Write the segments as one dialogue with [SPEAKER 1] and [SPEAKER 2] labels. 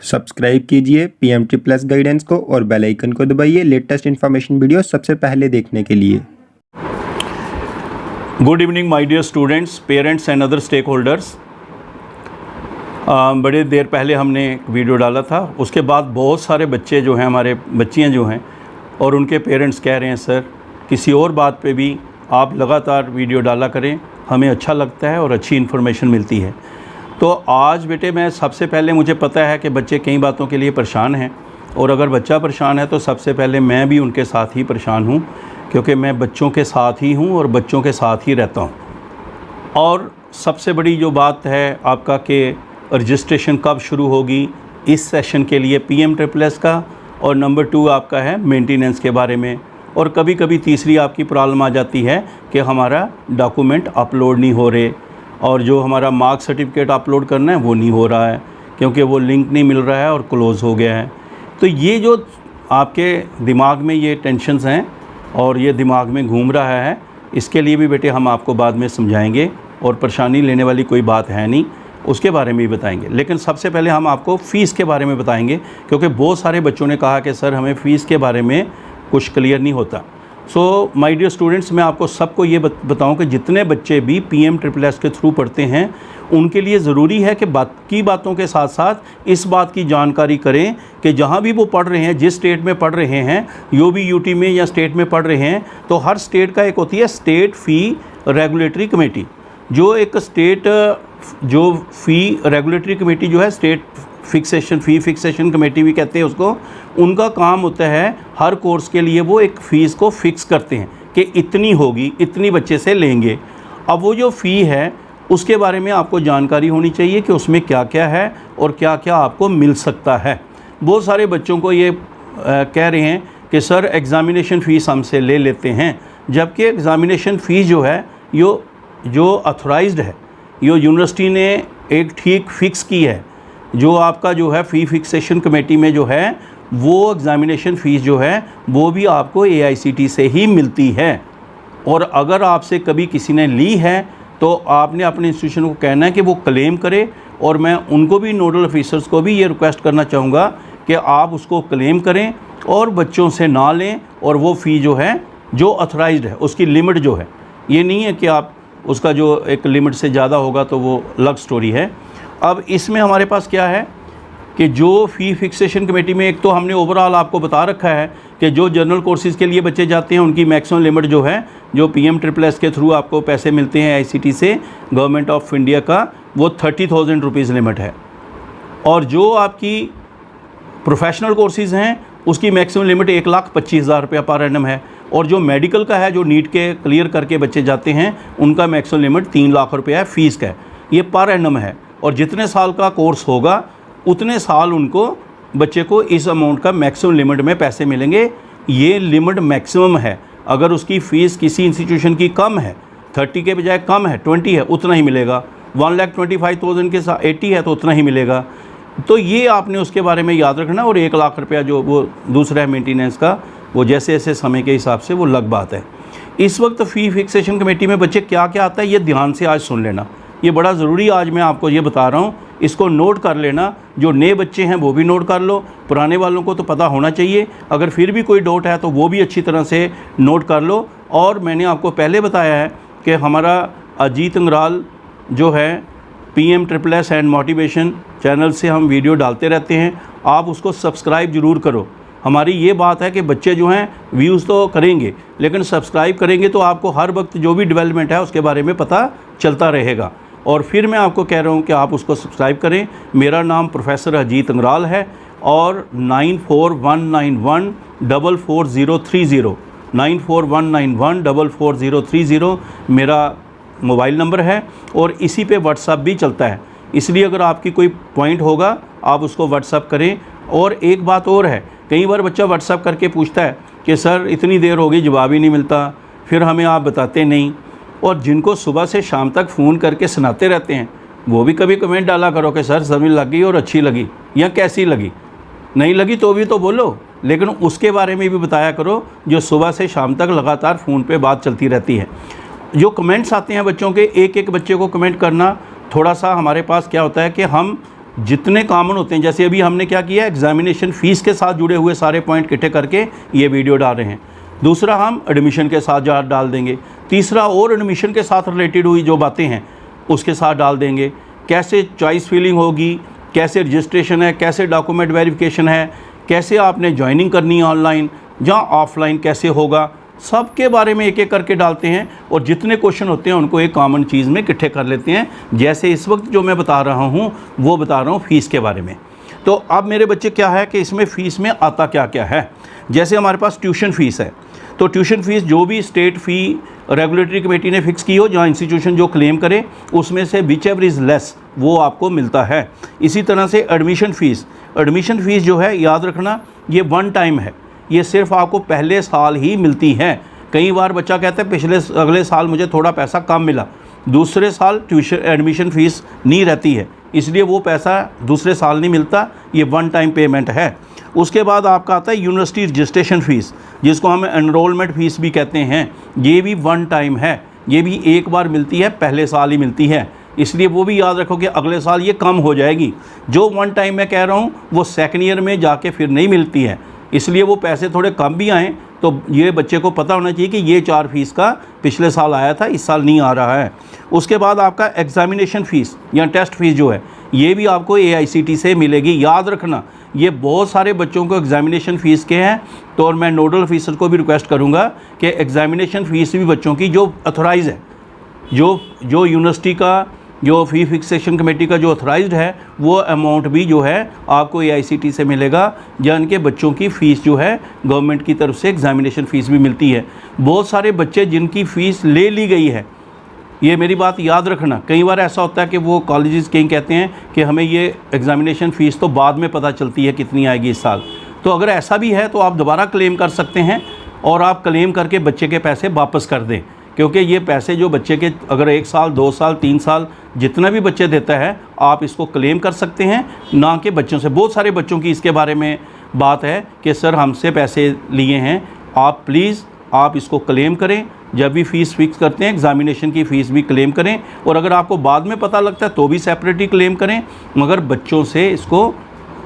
[SPEAKER 1] Subscribe कीजिए PMT plus guidance को और बेल आइकन को दबाइए लेटेस्ट इन्फॉर्मेशन वीडियो सबसे पहले देखने के लिए।
[SPEAKER 2] Good evening my dear students, parents and other stakeholders. बड़े देर पहले हमने एक वीडियो डाला था, उसके बाद बहुत सारे बच्चे जो हैं, हमारे बच्चियां जो हैं और उनके पेरेंट्स कह रहे हैं सर किसी और बात पे भी आप लगातार वीडियो डाला करें, हमें अच्छा लगता है और अच्छी इन्फॉर्मेशन मिलती है। तो आज बेटे मैं सबसे पहले, मुझे पता है कि बच्चे कई बातों के लिए परेशान हैं और अगर बच्चा परेशान है तो सबसे पहले मैं भी उनके साथ ही परेशान हूँ, क्योंकि मैं बच्चों के साथ ही हूँ और बच्चों के साथ ही रहता हूँ। और सबसे बड़ी जो बात है आपका कि रजिस्ट्रेशन कब शुरू होगी इस सेशन के लिए PMSSS का, और नंबर 2 आपका है मेंटेनेंस के बारे में। और कभी कभी तीसरी आपकी प्रॉब्लम आ जाती है कि हमारा डॉक्यूमेंट अपलोड नहीं हो रहे और जो हमारा मार्क सर्टिफिकेट अपलोड करना है वो नहीं हो रहा है क्योंकि वो लिंक नहीं मिल रहा है और क्लोज़ हो गया है। तो ये जो आपके दिमाग में ये टेंशन्स हैं और ये दिमाग में घूम रहा है, इसके लिए भी बेटे हम आपको बाद में समझाएंगे और परेशानी लेने वाली कोई बात है नहीं, उसके बारे में भी बताएंगे। लेकिन सबसे पहले हम आपको फ़ीस के बारे में बताएंगे, क्योंकि बहुत सारे बच्चों ने कहा कि सर हमें फ़ीस के बारे में कुछ क्लियर नहीं होता। सो माय डियर स्टूडेंट्स, मैं आपको सबको ये बताऊं कि जितने बच्चे भी PMSSS के थ्रू पढ़ते हैं उनके लिए ज़रूरी है कि बाकी बातों के साथ साथ इस बात की जानकारी करें कि जहां भी वो पढ़ रहे हैं, जिस स्टेट में पढ़ रहे हैं, जो भी UT में या स्टेट में पढ़ रहे हैं, तो हर स्टेट का एक होती है स्टेट फ़ी रेगुलेटरी कमेटी। जो एक स्टेट जो फ़ी रेगुलेटरी कमेटी जो है, स्टेट फ़ी फिक्सेशन कमेटी भी कहते हैं उसको, उनका काम होता है हर कोर्स के लिए वो एक फ़ीस को फ़िक्स करते हैं कि इतनी होगी, इतनी बच्चे से लेंगे। अब वो जो फ़ी है उसके बारे में आपको जानकारी होनी चाहिए कि उसमें क्या क्या है और क्या क्या आपको मिल सकता है। बहुत सारे बच्चों को ये कह रहे हैं कि सर एग्ज़ामिनेशन फ़ीस हमसे ले लेते हैं, जबकि एग्ज़ामिनेशन फ़ीस जो है जो अथोराइज्ड है, यो यूनिवर्सिटी ने एक ठीक फ़िक्स की है। जो आपका जो है फ़ी फिक्सेशन कमेटी में जो है वो एग्ज़ामिनेशन फ़ीस जो है वो भी आपको AICTE से ही मिलती है। और अगर आपसे कभी किसी ने ली है तो आपने अपने इंस्टीट्यूशन को कहना है कि वो क्लेम करे, और मैं उनको भी, नोडल ऑफिसर्स को भी ये रिक्वेस्ट करना चाहूँगा कि आप उसको क्लेम करें और बच्चों से ना लें। और वो फ़ी जो है जो अथोराइज्ड है उसकी लिमिट जो है, ये नहीं है कि आप उसका जो एक लिमिट से ज़्यादा होगा तो वो अलग स्टोरी है। अब इसमें हमारे पास क्या है कि जो फ़ी फिक्सेशन कमेटी में, एक तो हमने ओवरऑल आपको बता रखा है कि जो जनरल कोर्सेज़ के लिए बच्चे जाते हैं उनकी मैक्सिमम लिमिट जो है, जो PMSSS के थ्रू आपको पैसे मिलते हैं AICTE से, गवर्नमेंट ऑफ इंडिया का, वो 30,000 रुपीज़ लिमिट है। और जो आपकी प्रोफेशनल कोर्सेज़ हैं उसकी मैक्सिमम लिमिट 1,25,000 रुपया पर एनम है। और जो मेडिकल का है, जो नीट के क्लियर करके बच्चे जाते हैं, उनका मैक्सिमम लिमिट 3 लाख रुपया है फ़ीस का, ये पर एनम है। और जितने साल का कोर्स होगा उतने साल उनको, बच्चे को इस अमाउंट का मैक्सिमम लिमिट में पैसे मिलेंगे। ये लिमिट मैक्सिमम है। अगर उसकी फ़ीस किसी इंस्टीट्यूशन की कम है, 30 के बजाय कम है, 20 है, उतना ही मिलेगा। 1,25,000 के साथ 80 है तो उतना ही मिलेगा। तो ये आपने उसके बारे में याद रखना। और 1 लाख रुपया जो वो दूसरा है मेंटेनेंस का, वो जैसे जैसे समय के हिसाब से वो अलग बात है। इस वक्त फ़ी फिक्सेशन कमेटी में बच्चे क्या क्या आता है ये ध्यान से आज सुन लेना, ये बड़ा ज़रूरी आज मैं आपको ये बता रहा हूँ, इसको नोट कर लेना। जो नए बच्चे हैं वो भी नोट कर लो, पुराने वालों को तो पता होना चाहिए। अगर फिर भी कोई डाउट है तो वो भी अच्छी तरह से नोट कर लो। और मैंने आपको पहले बताया है कि हमारा अजीत अंगराल जो है PMSSS एंड मोटिवेशन चैनल से हम वीडियो डालते रहते हैं, आप उसको सब्सक्राइब ज़रूर करो। हमारी ये बात है कि बच्चे जो हैं व्यूज़ तो करेंगे, लेकिन सब्सक्राइब करेंगे तो आपको हर वक्त जो भी डेवलपमेंट है उसके बारे में पता चलता रहेगा। और फिर मैं आपको कह रहा हूँ कि आप उसको सब्सक्राइब करें। मेरा नाम प्रोफेसर अजीत अंगराल है और 9419144030 9419144030 मेरा मोबाइल नंबर है। और इसी पे व्हाट्सअप भी चलता है, इसलिए अगर आपकी कोई पॉइंट होगा आप उसको व्हाट्सअप करें। और एक बात और है, कई बार बच्चा व्हाट्सअप करके पूछता है कि सर इतनी देर हो गई जवाब ही नहीं मिलता, फिर हमें आप बताते नहीं। और जिनको सुबह से शाम तक फ़ोन करके सुनाते रहते हैं वो भी कभी कमेंट डाला करो कि सर समझ लग गई और अच्छी लगी या कैसी लगी। नहीं लगी तो भी तो बोलो, लेकिन उसके बारे में भी बताया करो जो सुबह से शाम तक लगातार फ़ोन पे बात चलती रहती है। जो कमेंट्स आते हैं बच्चों के, एक एक बच्चे को कमेंट करना थोड़ा सा हमारे पास क्या होता है कि हम जितने कॉमन होते हैं, जैसे अभी हमने क्या किया, एग्जामिनेशन फ़ीस के साथ जुड़े हुए सारे पॉइंट इकट्ठे करके ये वीडियो डाल रहे हैं। दूसरा हम एडमिशन के साथ डाल देंगे। तीसरा और एडमिशन के साथ रिलेटेड हुई जो बातें हैं उसके साथ डाल देंगे। कैसे चॉइस फिलिंग होगी, कैसे रजिस्ट्रेशन है, कैसे डॉक्यूमेंट वेरिफिकेशन है, कैसे आपने ज्वाइनिंग करनी है ऑनलाइन या ऑफलाइन कैसे होगा, सब के बारे में एक एक करके डालते हैं। और जितने क्वेश्चन होते हैं उनको एक कॉमन चीज़ में इकट्ठे कर लेते हैं। जैसे इस वक्त जो मैं बता रहा हूँ वो बता रहा हूँ फ़ीस के बारे में। तो अब मेरे बच्चे क्या है कि इसमें फ़ीस में आता क्या क्या है। जैसे हमारे पास ट्यूशन फ़ीस है, तो ट्यूशन फ़ीस जो भी स्टेट फ़ी रेगुलेटरी कमेटी ने फ़िक्स की हो, जहाँ इंस्टीट्यूशन जो क्लेम करे उसमें से विच एवर इज़ लेस वो आपको मिलता है। इसी तरह से एडमिशन फ़ीस जो है, याद रखना ये वन टाइम है, ये सिर्फ आपको पहले साल ही मिलती है। कई बार बच्चा कहता है अगले साल मुझे थोड़ा पैसा कम मिला, दूसरे साल ट्यूशन एडमिशन फ़ीस नहीं रहती है, इसलिए वो पैसा दूसरे साल नहीं मिलता, ये वन टाइम पेमेंट है। उसके बाद आपका आता है यूनिवर्सिटी रजिस्ट्रेशन फ़ीस, जिसको हम एनरोलमेंट फ़ीस भी कहते हैं। ये भी वन टाइम है, ये भी एक बार मिलती है, पहले साल ही मिलती है, इसलिए वो भी याद रखो कि अगले साल ये कम हो जाएगी। जो वन टाइम मैं कह रहा हूँ वो सेकेंड ईयर में जाके फिर नहीं मिलती है, इसलिए वो पैसे थोड़े कम भी आएँ तो ये बच्चे को पता होना चाहिए कि ये 4 फीस का पिछले साल आया था, इस साल नहीं आ रहा है। उसके बाद आपका एग्ज़ामिनेशन फ़ीस या टेस्ट फ़ीस जो है ये भी आपको AICTE से मिलेगी। याद रखना ये बहुत सारे बच्चों को एग्ज़ामिनेशन फ़ीस के हैं, तो और मैं नोडल ऑफिसर को भी रिक्वेस्ट करूँगा कि एग्ज़ामिनेशन फ़ीस भी बच्चों की जो अथोराइज़ है, जो यूनिवर्सिटी का जो फ़ी फिक्सेशन कमेटी का जो अथोराइज्ड है वो अमाउंट भी जो है आपको AICTE से मिलेगा, जन के बच्चों की फ़ीस जो है गवर्नमेंट की तरफ से एग्ज़ामिनेशन फ़ीस भी मिलती है। बहुत सारे बच्चे जिनकी फ़ीस ले ली गई है, ये मेरी बात याद रखना, कई बार ऐसा होता है कि वो कॉलेजेस कहीं कहते हैं कि हमें ये एग्ज़ामिनेशन फ़ीस तो बाद में पता चलती है कितनी आएगी इस साल। तो अगर ऐसा भी है तो आप दोबारा क्लेम कर सकते हैं और आप क्लेम करके बच्चे के पैसे वापस कर दें, क्योंकि ये पैसे जो बच्चे के अगर 1 साल 2 साल 3 साल जितना भी बच्चे देता है आप इसको क्लेम कर सकते हैं, ना कि बच्चों से। बहुत सारे बच्चों की इसके बारे में बात है कि सर हमसे पैसे लिए हैं, आप प्लीज़ आप इसको क्लेम करें। जब भी फ़ीस फिक्स करते हैं एग्ज़ामिनेशन की फ़ीस भी क्लेम करें, और अगर आपको बाद में पता लगता है तो भी सेपरेटली क्लेम करें, मगर बच्चों से इसको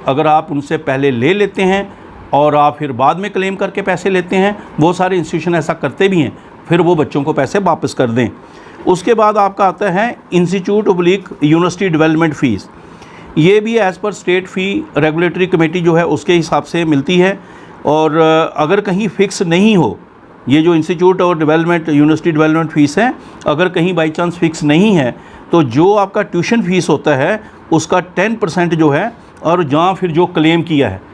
[SPEAKER 2] अगर आप उनसे पहले ले लेते हैं और आप फिर बाद में क्लेम करके पैसे लेते हैं, बहुत सारे इंस्टीट्यूशन ऐसा करते भी हैं, फिर वो बच्चों को पैसे वापस कर दें। उसके बाद आपका आता है institute oblique university development fees. ये भी एज़ पर स्टेट फ़ी रेगुलेटरी कमेटी जो है उसके हिसाब से मिलती है। और अगर कहीं फ़िक्स नहीं हो, ये जो इंस्टीट्यूट और डेवलपमेंट यूनिवर्सिटी डेवलपमेंट फ़ीस है, अगर कहीं बाई चांस फ़िक्स नहीं है तो जो आपका ट्यूशन फ़ीस होता है उसका 10% जो है, और जहाँ फिर जो क्लेम किया है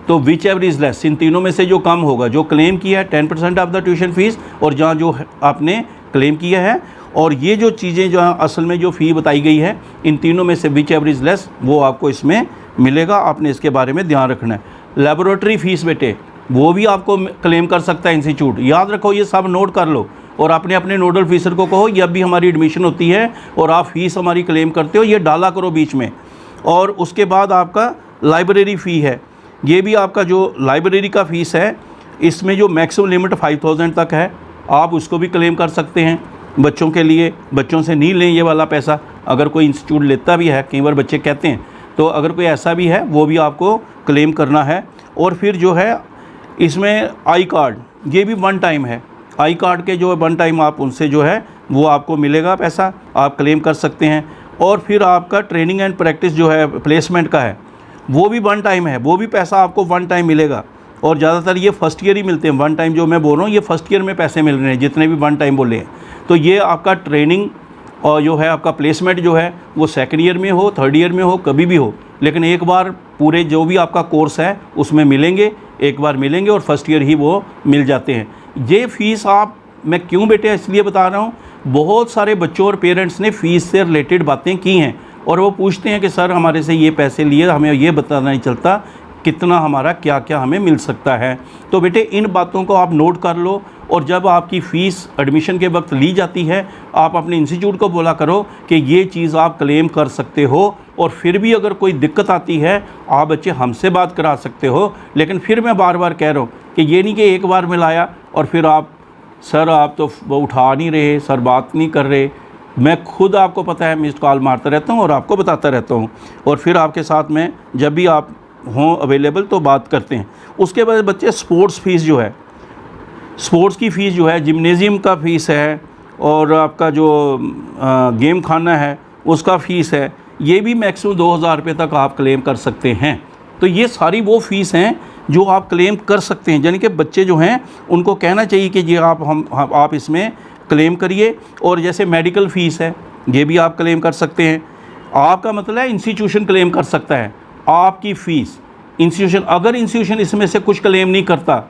[SPEAKER 2] तो विच एवर इज़ लेस, इन तीनों में से जो कम होगा, जो क्लेम किया है 10% ऑफ द ट्यूशन फ़ीस, और जहाँ जो आपने क्लेम किया है, और ये जो चीज़ें जो असल में जो फ़ी बताई गई है इन तीनों में से विच एवर इज़ लेस वो आपको इसमें मिलेगा। आपने इसके बारे में ध्यान रखना है। लेबोरेटरी फ़ीस बेटे वो भी आपको क्लेम कर सकता है इंस्टीट्यूट, याद रखो, ये सब नोट कर लो और अपने अपने नोडल ऑफिसर को कहो जब भी हमारी एडमिशन होती है और आप फ़ीस हमारी क्लेम करते हो ये डाला करो बीच में। और उसके बाद आपका लाइब्रेरी फ़ी है, ये भी आपका जो लाइब्रेरी का फ़ीस है इसमें जो मैक्सिमम लिमिट 5000 तक है, आप उसको भी क्लेम कर सकते हैं बच्चों के लिए। बच्चों से नहीं लें ये वाला पैसा, अगर कोई इंस्टीट्यूट लेता भी है, कई बार बच्चे कहते हैं, तो अगर कोई ऐसा भी है वो भी आपको क्लेम करना है। और फिर जो है इसमें आई कार्ड, ये भी वन टाइम है, आई कार्ड के जो वन टाइम आप उनसे जो है वो आपको मिलेगा पैसा, आप क्लेम कर सकते हैं। और फिर आपका ट्रेनिंग एंड प्रैक्टिस जो है प्लेसमेंट का है वो भी वन टाइम है, वो भी पैसा आपको वन टाइम मिलेगा। और ज़्यादातर ये फ़र्स्ट ईयर ही मिलते हैं, वन टाइम जो मैं बोल रहा हूँ ये फ़र्स्ट ईयर में पैसे मिल रहे हैं जितने भी वन टाइम बोले हैं। तो ये आपका ट्रेनिंग और जो है आपका प्लेसमेंट जो है वो सेकेंड ईयर में हो, थर्ड ईयर में हो, कभी भी हो, लेकिन एक बार पूरे जो भी आपका कोर्स है उसमें मिलेंगे, एक बार मिलेंगे और फर्स्ट ईयर ही वो मिल जाते हैं। ये फ़ीस आप, मैं क्यों बेटे इसलिए बता रहा हूँ, बहुत सारे बच्चों और पेरेंट्स ने फ़ीस से रिलेटेड बातें की हैं और वो पूछते हैं कि सर हमारे से ये पैसे लिए, हमें ये बताना नहीं चलता कितना हमारा क्या क्या हमें मिल सकता है। तो बेटे इन बातों को आप नोट कर लो, और जब आपकी फ़ीस एडमिशन के वक्त ली जाती है आप अपने इंस्टीट्यूट को बोला करो कि ये चीज़ आप क्लेम कर सकते हो, और फिर भी अगर कोई दिक्कत आती है आप बच्चे हमसे बात करा सकते हो। लेकिन फिर मैं बार बार कह रहा हूँ कि ये नहीं कि एक बार मिलाया और फिर आप सर आप तो वो उठा नहीं रहे, सर बात नहीं कर रहे, मैं खुद, आपको पता है, मिस्ड कॉल मारता रहता हूँ और आपको बताता रहता हूँ, और फिर आपके साथ में जब भी आप हों अवेलेबल तो बात करते हैं। उसके बाद बच्चे स्पोर्ट्स फ़ीस जो है, स्पोर्ट्स की फ़ीस जो है, जिम्नेज़ियम का फ़ीस है, और आपका जो गेम खाना है उसका फ़ीस है, ये भी मैक्सिमम 2000 रुपये तक आप क्लेम कर सकते हैं। तो ये सारी वो फ़ीस हैं जो आप क्लेम कर सकते हैं। यानी कि बच्चे जो हैं उनको कहना चाहिए कि ये आप इसमें क्लेम करिए। और जैसे मेडिकल फ़ीस है, ये भी आप क्लेम कर सकते हैं। आपका मतलब है इंस्टीट्यूशन क्लेम कर सकता है आपकी फ़ीस। इंस्टीट्यूशन, अगर इंस्टीट्यूशन इसमें से कुछ क्लेम नहीं करता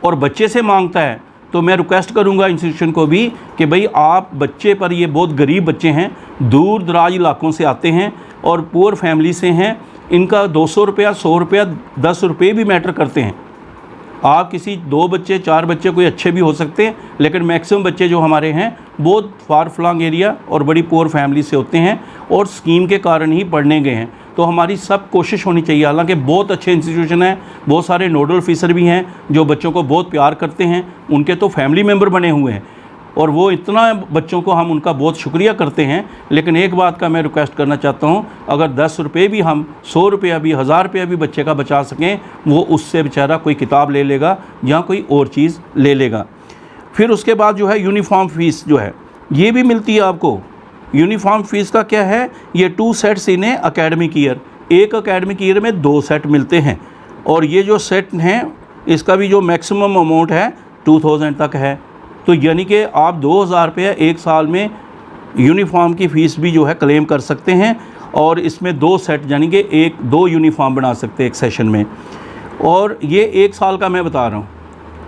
[SPEAKER 2] और बच्चे से मांगता है, तो मैं रिक्वेस्ट करूंगा इंस्टीट्यूशन को भी कि भाई आप बच्चे पर, ये बहुत गरीब बच्चे हैं, दूर दराज इलाकों से आते हैं और पुअर फैमिली से हैं, इनका 200 रुपया, 100 रुपया, 10 रुपये भी मैटर करते हैं। आप किसी 2 बच्चे 4 बच्चे कोई अच्छे भी हो सकते हैं, लेकिन मैक्सिमम बच्चे जो हमारे हैं बहुत फार फ्लंग एरिया और बड़ी पुअर फैमिली से होते हैं और स्कीम के कारण ही पढ़ने गए हैं। तो हमारी सब कोशिश होनी चाहिए, हालांकि बहुत अच्छे इंस्टीट्यूशन हैं, बहुत सारे नोडल ऑफिसर भी हैं जो बच्चों को बहुत प्यार करते हैं, उनके तो फैमिली मेम्बर बने हुए हैं और वो इतना बच्चों को हम उनका बहुत शुक्रिया करते हैं। लेकिन एक बात का मैं रिक्वेस्ट करना चाहता हूँ, अगर 10 रुपये भी हम, 100 रुपया भी, 1000 रुपया भी बच्चे का बचा सकें, वो उससे बेचारा कोई किताब ले लेगा या कोई और चीज़ ले लेगा। फिर उसके बाद जो है यूनिफॉर्म फ़ीस जो है ये भी मिलती है आपको। यूनिफॉर्म फ़ीस का क्या है, ये 2 sets in A academic year, एक अकेडमिक ईयर में 2 सेट मिलते हैं। और ये जो सेट हैं इसका भी जो मैक्सिमम अमाउंट है 2000 तक है। तो यानी कि आप 2000 रुपये एक साल में यूनिफॉर्म की फ़ीस भी जो है क्लेम कर सकते हैं। और इसमें 2 सेट यानी कि 2 यूनिफॉर्म बना सकते हैं एक सेशन में। और ये 1 साल का मैं बता रहा हूँ,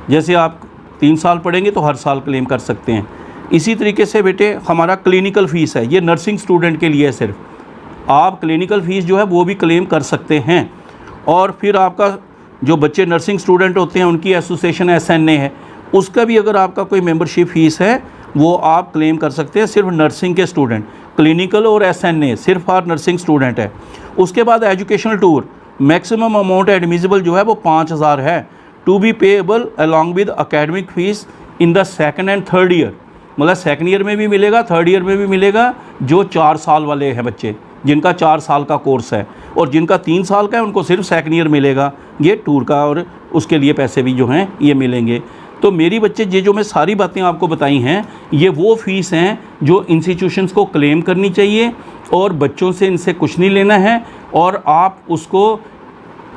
[SPEAKER 2] जैसे आप 3 साल पढ़ेंगे तो हर साल क्लेम कर सकते हैं। इसी तरीके से बेटे हमारा क्लिनिकल फ़ीस है, ये नर्सिंग स्टूडेंट के लिए है सिर्फ। आप क्लिनिकल फ़ीस जो है वो भी क्लेम कर सकते हैं। और फिर आपका जो बच्चे नर्सिंग स्टूडेंट होते हैं उनकी एसोसिएशन SNA है, उसका भी अगर आपका कोई मेंबरशिप फ़ीस है वो आप क्लेम कर सकते हैं। सिर्फ नर्सिंग के स्टूडेंट, क्लिनिकल और SNA सिर्फ फॉर नर्सिंग स्टूडेंट है। उसके बाद educational tour, maximum amount admissible जो है वो 5000 है, to be payable along with academic fees in the 2nd and 3rd year. मतलब 2nd ईयर में भी मिलेगा, 3rd ईयर में भी मिलेगा। जो 4 साल वाले हैं बच्चे, जिनका 4 साल का कोर्स है, और जिनका 3 साल का है उनको सिर्फ 2nd ईयर मिलेगा ये टूर का, और उसके लिए पैसे भी जो हैं ये मिलेंगे। तो मेरी बच्चे, ये जो मैं सारी बातें आपको बताई हैं, ये वो फ़ीस हैं जो इंस्टीट्यूशंस को क्लेम करनी चाहिए और बच्चों से इनसे कुछ नहीं लेना है। और आप उसको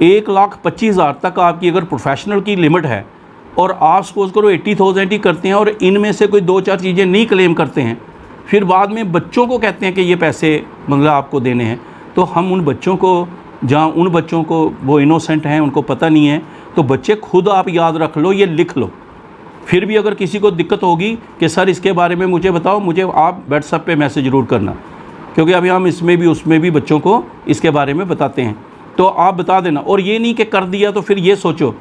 [SPEAKER 2] 1,25,000 तक आपकी अगर प्रोफेशनल की लिमिट है और आप सपोज़ करो 80,000 ही करते हैं और इनमें से कोई 2-4 चीज़ें नहीं क्लेम करते हैं, फिर बाद में बच्चों को कहते हैं कि ये पैसे मतलब आपको देने हैं, तो हम उन बच्चों को, जहाँ उन बच्चों को वो इनोसेंट हैं, उनको पता नहीं है, तो बच्चे खुद आप याद रख लो, ये लिख लो। फिर भी अगर किसी को दिक्कत होगी कि सर इसके बारे में मुझे बताओ, मुझे आप व्हाट्सएप पे मैसेज ज़रूर करना, क्योंकि अभी हम इसमें भी उसमें भी बच्चों को इसके बारे में बताते हैं। तो आप बता देना। और ये नहीं कि कर दिया तो फिर ये सोचो,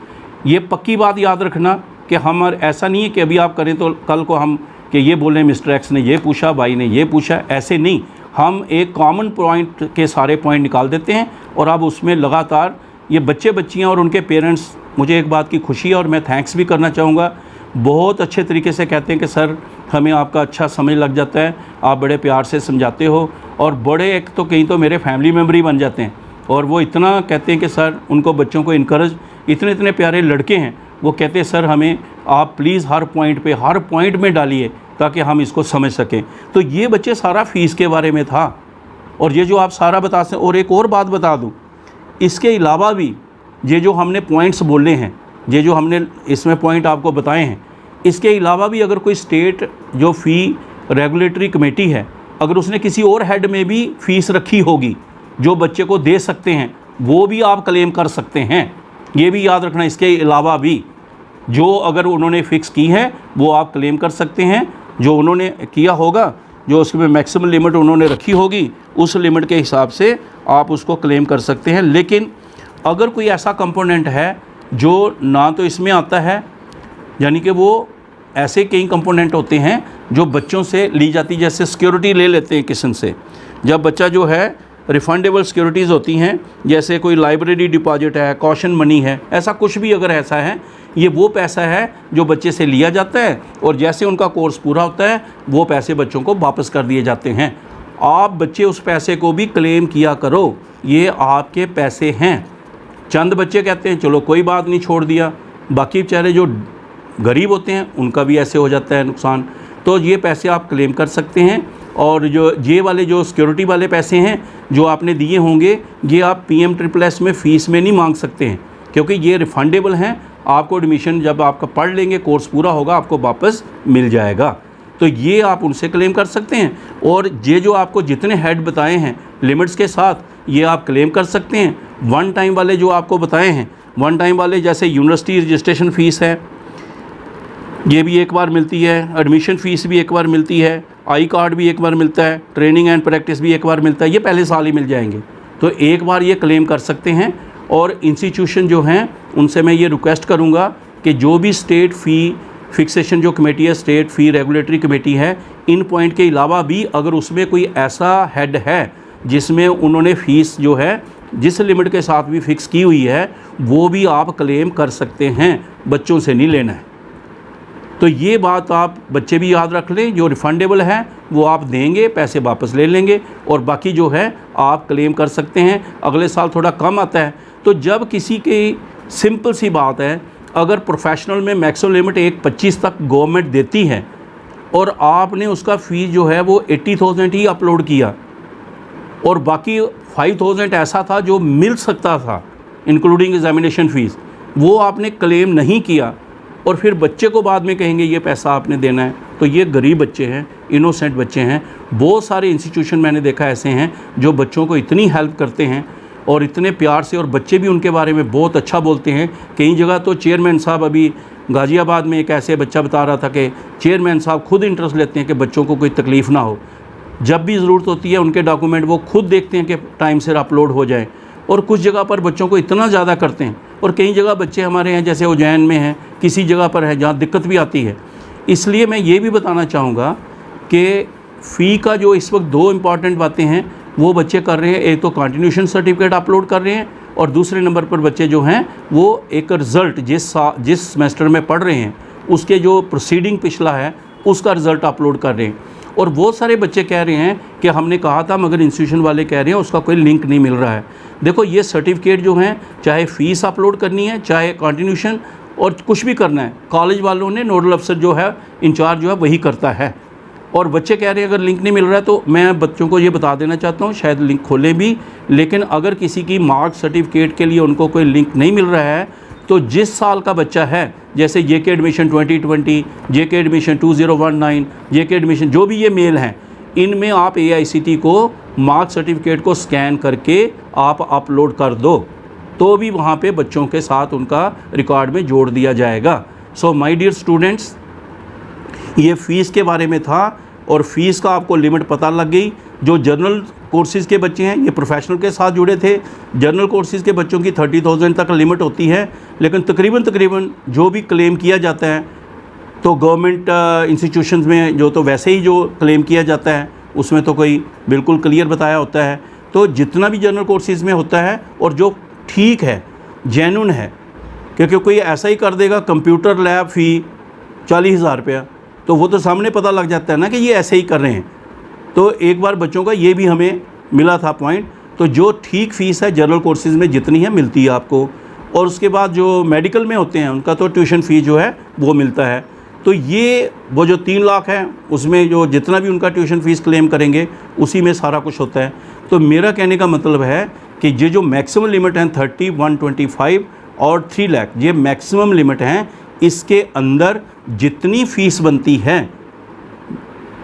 [SPEAKER 2] ये पक्की बात याद रखना कि हम, ऐसा नहीं है कि अभी आप करें तो कल को हम कि ये बोलें मिस्टर एक्स ने ये पूछा, भाई ने ये पूछा, ऐसे नहीं। हम एक कॉमन पॉइंट के सारे पॉइंट निकाल देते हैं और अब उसमें लगातार ये बच्चे बच्चियाँ और उनके पेरेंट्स, मुझे एक बात की खुशी है और मैं थैंक्स भी करना चाहूँगा, बहुत अच्छे तरीके से कहते हैं कि सर हमें आपका अच्छा समझ लग जाता है, आप बड़े प्यार से समझाते हो। और बड़े एक तो कहीं तो मेरे फैमिली मेम्बर ही बन जाते हैं और वो इतना कहते हैं कि सर उनको बच्चों को इनकरेज, इतने इतने प्यारे लड़के हैं, वो कहते हैं सर हमें आप प्लीज़ हर पॉइंट में डालिए ताकि हम इसको समझ सकें। तो ये बच्चे सारा फ़ीस के बारे में था और ये जो आप सारा बता सकें। और एक और बात बता दूं, इसके अलावा भी ये जो हमने पॉइंट्स बोले हैं, ये जो हमने इसमें पॉइंट आपको बताए हैं, इसके अलावा भी अगर कोई स्टेट जो फ़ी रेगुलेटरी कमेटी है, अगर उसने किसी और हेड में भी फ़ीस रखी होगी जो बच्चे को दे सकते हैं, वो भी आप क्लेम कर सकते हैं। ये भी याद रखना, इसके अलावा भी जो अगर उन्होंने फ़िक्स की है वो आप क्लेम कर सकते हैं। जो उन्होंने किया होगा, जो उसमें मैक्सिमम लिमिट उन्होंने रखी होगी, उस लिमिट के हिसाब से आप उसको क्लेम कर सकते हैं। लेकिन अगर कोई ऐसा कंपोनेंट है जो ना तो इसमें आता है, यानी कि वो ऐसे कई कंपोनेंट होते हैं जो बच्चों से ली जाती, जैसे सिक्योरिटी ले लेते हैं किस्म से। जब बच्चा जो है रिफंडेबल सिक्योरिटीज़ होती हैं, जैसे कोई लाइब्रेरी डिपॉजिट है, कॉशन मनी है, ऐसा कुछ भी अगर ऐसा है, ये वो पैसा है जो बच्चे से लिया जाता है और जैसे उनका कोर्स पूरा होता है वो पैसे बच्चों को वापस कर दिए जाते हैं। आप बच्चे उस पैसे को भी क्लेम किया करो, ये आपके पैसे हैं। चंद बच्चे कहते हैं चलो कोई बात नहीं, छोड़ दिया, बाकी बेचारे जो गरीब होते हैं उनका भी ऐसे हो जाता है नुकसान। तो ये पैसे आप क्लेम कर सकते हैं। और जो ये वाले जो सिक्योरिटी वाले पैसे हैं जो आपने दिए होंगे, ये आप PMSSS में फ़ीस में नहीं मांग सकते हैं, क्योंकि ये रिफ़ंडेबल हैं। आपको एडमिशन जब आपका पढ़ लेंगे, कोर्स पूरा होगा, आपको वापस मिल जाएगा। तो ये आप उनसे क्लेम कर सकते हैं। और ये जो आपको जितने हेड बताए हैं लिमिट्स के साथ, ये आप क्लेम कर सकते हैं। वन टाइम वाले जो आपको बताए हैं, वन टाइम वाले जैसे यूनिवर्सिटी रजिस्ट्रेशन फ़ीस है, ये भी एक बार मिलती है, एडमिशन फ़ीस भी एक बार मिलती है, आई कार्ड भी एक बार मिलता है, ट्रेनिंग एंड प्रैक्टिस भी एक बार मिलता है, ये पहले साल ही मिल जाएंगे। तो एक बार ये क्लेम कर सकते हैं। और इंस्टीट्यूशन जो हैं उनसे मैं ये रिक्वेस्ट करूँगा कि जो भी स्टेट फ़ी फिक्सेशन जो कमेटी है, स्टेट फ़ी रेगुलेटरी कमेटी है, इन पॉइंट के अलावा भी अगर उसमें कोई ऐसा हेड है जिसमें उन्होंने फ़ीस जो है जिस लिमिट के साथ भी फ़िक्स की हुई है, वो भी आप क्लेम कर सकते हैं, बच्चों से नहीं लेना है। तो ये बात आप बच्चे भी याद रख लें, जो रिफ़ंडेबल है वो आप देंगे, पैसे वापस ले लेंगे, और बाकी जो है आप क्लेम कर सकते हैं। अगले साल थोड़ा कम आता है तो जब किसी की, सिंपल सी बात है, अगर प्रोफेशनल में मैक्सिमम लिमिट 1.25 तक गवर्नमेंट देती है और आपने उसका फ़ीस जो है वो 80,000 ही अपलोड किया और बाकी 5,000 ऐसा था जो मिल सकता था इंक्लूडिंग एग्जामिनेशन फ़ीस, वो आपने क्लेम नहीं किया और फिर बच्चे को बाद में कहेंगे ये पैसा आपने देना है, तो ये गरीब बच्चे हैं, इनोसेंट बच्चे हैं। बहुत सारे इंस्टीट्यूशन मैंने देखा ऐसे हैं जो बच्चों को इतनी हेल्प करते हैं और इतने प्यार से, और बच्चे भी उनके बारे में बहुत अच्छा बोलते हैं। कई जगह तो चेयरमैन साहब, अभी गाज़ियाबाद में एक ऐसे बच्चा बता रहा था कि चेयरमैन साहब खुद इंटरेस्ट लेते हैं कि बच्चों को कोई तकलीफ़ ना हो, जब भी ज़रूरत होती है उनके डॉक्यूमेंट वो खुद देखते हैं कि टाइम से अपलोड हो जाए। और कुछ जगह पर बच्चों को इतना ज़्यादा करते हैं, और कई जगह बच्चे हमारे हैं जैसे उज्जैन में हैं, किसी जगह पर है जहाँ दिक्कत भी आती है। इसलिए मैं ये भी बताना चाहूँगा कि फ़ी का जो इस वक्त 2 इम्पॉर्टेंट बातें हैं वो बच्चे कर रहे हैं। एक तो कंटिन्यूशन सर्टिफिकेट अपलोड कर रहे हैं, और दूसरे नंबर पर बच्चे जो हैं वो एक रिज़ल्ट जिस सेमेस्टर में पढ़ रहे हैं उसके जो प्रोसीडिंग पिछला है उसका रिज़ल्ट अपलोड कर रहे हैं। और बहुत सारे बच्चे कह रहे हैं कि हमने कहा था मगर इंस्टीट्यूशन वाले कह रहे हैं उसका कोई लिंक नहीं मिल रहा है। देखो, ये सर्टिफिकेट जो हैं, चाहे फ़ीस अपलोड करनी है, चाहे कंटिन्यूशन और कुछ भी करना है, कॉलेज वालों ने, नोडल अफसर जो है, इंचार्ज जो है, वही करता है। और बच्चे कह रहे हैं अगर लिंक नहीं मिल रहा है, तो मैं बच्चों को ये बता देना चाहता हूँ, शायद लिंक खोलें भी, लेकिन अगर किसी की मार्क सर्टिफिकेट के लिए उनको कोई लिंक नहीं मिल रहा है, तो जिस साल का बच्चा है, जैसे JK admission 2020, JK admission 2019, JK admission जो भी ये मेल हैं, इनमें आप AICTE को मार्क सर्टिफिकेट को स्कैन करके आप अपलोड कर दो, तो भी वहाँ पे बच्चों के साथ उनका रिकॉर्ड में जोड़ दिया जाएगा। सो माय डियर स्टूडेंट्स, ये फ़ीस के बारे में था, और फ़ीस का आपको लिमिट पता लग गई। जो जर्नल कोर्सेज़ के बच्चे हैं ये प्रोफेशनल के साथ जुड़े थे, जर्नल कोर्सेज़ के बच्चों की 30,000 तक लिमिट होती है, लेकिन तकरीबन जो भी क्लेम किया जाता है तो गवर्नमेंट इंस्टीट्यूशंस में जो तो वैसे ही जो क्लेम किया जाता है उसमें तो कोई बिल्कुल क्लियर बताया होता है। तो जितना भी जर्नल कोर्सेज़ में होता है और जो ठीक है, जेन्युइन है, क्योंकि कोई ऐसा ही कर देगा कंप्यूटर लैब फ़ी 40,000 रुपया, तो वो तो सामने पता लग जाता है ना कि ये ऐसे ही कर रहे हैं। तो एक बार बच्चों का ये भी हमें मिला था पॉइंट। तो जो ठीक फ़ीस है जर्नल कोर्सेज़ में जितनी है मिलती है आपको, और उसके बाद जो मेडिकल में होते हैं उनका तो ट्यूशन फ़ी जो है वो मिलता है। तो ये वो जो 3 लाख है उसमें जो जितना भी उनका ट्यूशन फ़ीस क्लेम करेंगे उसी में सारा कुछ होता है। तो मेरा कहने का मतलब है कि ये जो मैक्सिमम लिमिट हैं 30, 125 और 3 लाख, ये मैक्सिमम लिमिट हैं। इसके अंदर जितनी फ़ीस बनती है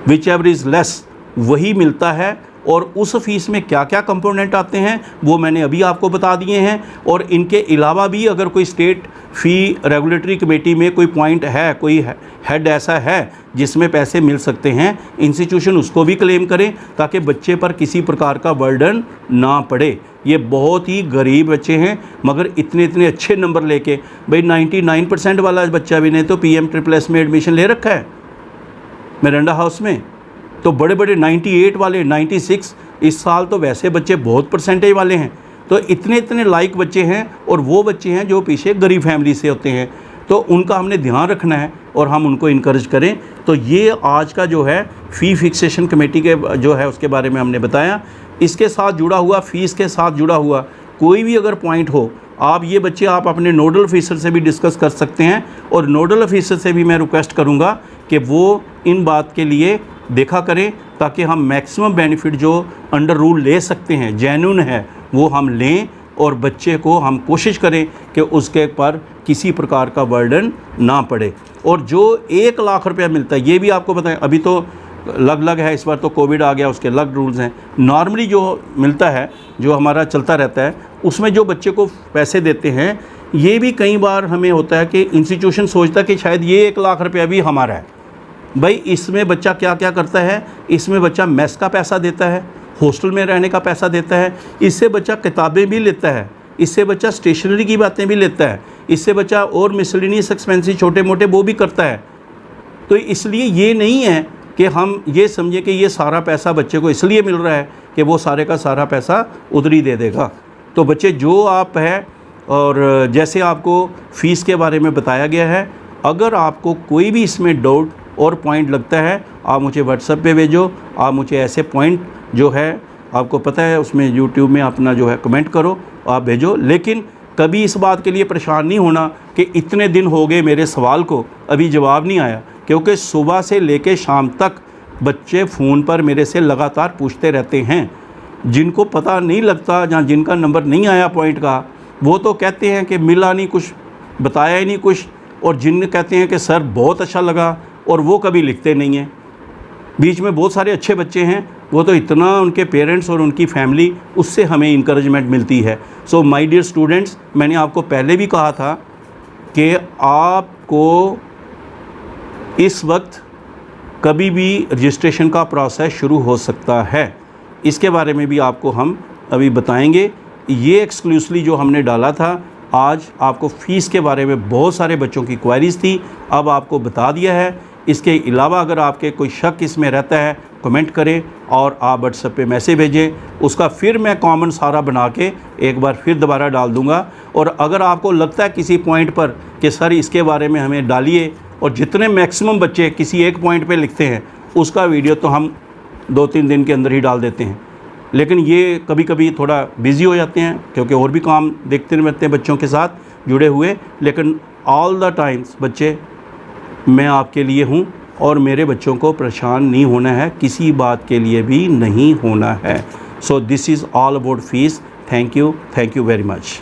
[SPEAKER 2] विच एवर इज़ लेस वही मिलता है, और उस फ़ीस में क्या क्या कंपोनेंट आते हैं वो मैंने अभी आपको बता दिए हैं। और इनके अलावा भी अगर कोई स्टेट फ़ी रेगुलेटरी कमेटी में कोई पॉइंट है, कोई हेड ऐसा है जिसमें पैसे मिल सकते हैं, इंस्टीट्यूशन उसको भी क्लेम करें ताकि बच्चे पर किसी प्रकार का बर्डन ना पड़े। ये बहुत ही गरीब बच्चे हैं मगर इतने इतने अच्छे नंबर लेके, भाई 99% वाला बच्चा भी ने तो PMSSS में एडमिशन ले रखा है मिरांडा हाउस में, तो बड़े बड़े 98 वाले, 96, इस साल तो वैसे बच्चे बहुत परसेंटेज वाले हैं, तो इतने इतने लायक बच्चे हैं, और वो बच्चे हैं जो पीछे गरीब फैमिली से होते हैं, तो उनका हमने ध्यान रखना है और हम उनको इनकरेज करें। तो ये आज का जो है फ़ी फिक्सेशन कमेटी के जो है उसके बारे में हमने बताया। इसके साथ जुड़ा हुआ, फ़ीस के साथ जुड़ा हुआ कोई भी अगर पॉइंट हो, आप ये बच्चे आप अपने नोडल ऑफिसर से भी डिस्कस कर सकते हैं, और नोडल ऑफिसर से भी मैं रिक्वेस्ट करूँगा कि वो इन बात के लिए देखा करें, ताकि हम मैक्सिमम बेनिफिट जो अंडर रूल ले सकते हैं, जेन्युइन है, वो हम लें, और बच्चे को हम कोशिश करें कि उसके पर किसी प्रकार का बर्डन ना पड़े। और जो 1 लाख रुपया मिलता है, ये भी आपको बताएं, अभी तो अलग है, इस बार तो कोविड आ गया, उसके अलग रूल्स हैं। नॉर्मली जो मिलता है, जो हमारा चलता रहता है, उसमें जो बच्चे को पैसे देते हैं, ये भी कई बार हमें होता है कि इंस्टीट्यूशन सोचता है कि शायद ये 1 लाख रुपया भी हमारा है। भाई इसमें बच्चा क्या क्या करता है, इसमें बच्चा मेस का पैसा देता है, हॉस्टल में रहने का पैसा देता है, इससे बच्चा किताबें भी लेता है, इससे बच्चा स्टेशनरी की बातें भी लेता है, इससे बच्चा और मिसलिनियस एक्सपेंसेस छोटे मोटे वो भी करता है। तो इसलिए ये नहीं है कि हम ये समझें कि ये सारा पैसा बच्चे को इसलिए मिल रहा है कि वो सारे का सारा पैसा उधर ही दे देगा। तो बच्चे जो आप हैं, और जैसे आपको फ़ीस के बारे में बताया गया है, अगर आपको कोई भी इसमें डाउट और पॉइंट लगता है, आप मुझे व्हाट्सएप पे भेजो। आप मुझे ऐसे पॉइंट जो है आपको पता है उसमें यूट्यूब में अपना जो है कमेंट करो, आप भेजो। लेकिन कभी इस बात के लिए परेशान नहीं होना कि इतने दिन हो गए मेरे सवाल को अभी जवाब नहीं आया, क्योंकि सुबह से लेकर शाम तक बच्चे फ़ोन पर मेरे से लगातार पूछते रहते हैं। जिनको पता नहीं लगता, जहाँ जिनका नंबर नहीं आया पॉइंट का, वो तो कहते हैं कि मिला नहीं, कुछ बताया ही नहीं कुछ, और जिन कहते हैं कि सर बहुत अच्छा लगा, और वो कभी लिखते नहीं हैं। बीच में बहुत सारे अच्छे बच्चे हैं, वो तो इतना उनके पेरेंट्स और उनकी फैमिली, उससे हमें इंकरेजमेंट मिलती है। सो माय डियर स्टूडेंट्स, मैंने आपको पहले भी कहा था कि आपको इस वक्त कभी भी रजिस्ट्रेशन का प्रोसेस शुरू हो सकता है। इसके बारे में भी आपको हम अभी बताएंगे। ये एक्सक्लूसिवली जो हमने डाला था, आज आपको फ़ीस के बारे में बहुत सारे बच्चों की क्वेरीज़ थी, अब आपको बता दिया है। इसके अलावा अगर आपके कोई शक इसमें रहता है, कमेंट करें और आप व्हाट्सएप पे मैसेज भेजें, उसका फिर मैं कॉमन सारा बना के एक बार फिर दोबारा डाल दूंगा। और अगर आपको लगता है किसी पॉइंट पर कि सर इसके बारे में हमें डालिए, और जितने मैक्सिमम बच्चे किसी एक पॉइंट पे लिखते हैं, उसका वीडियो तो हम 2-3 दिन के अंदर ही डाल देते हैं। लेकिन ये कभी कभी थोड़ा बिज़ी हो जाते हैं, क्योंकि और भी काम देखते रहते हैं बच्चों के साथ जुड़े हुए। लेकिन ऑल द टाइम्स बच्चे, मैं आपके लिए हूँ, और मेरे बच्चों को परेशान नहीं होना है, किसी बात के लिए भी नहीं होना है। So this is all about fees. Thank you very much.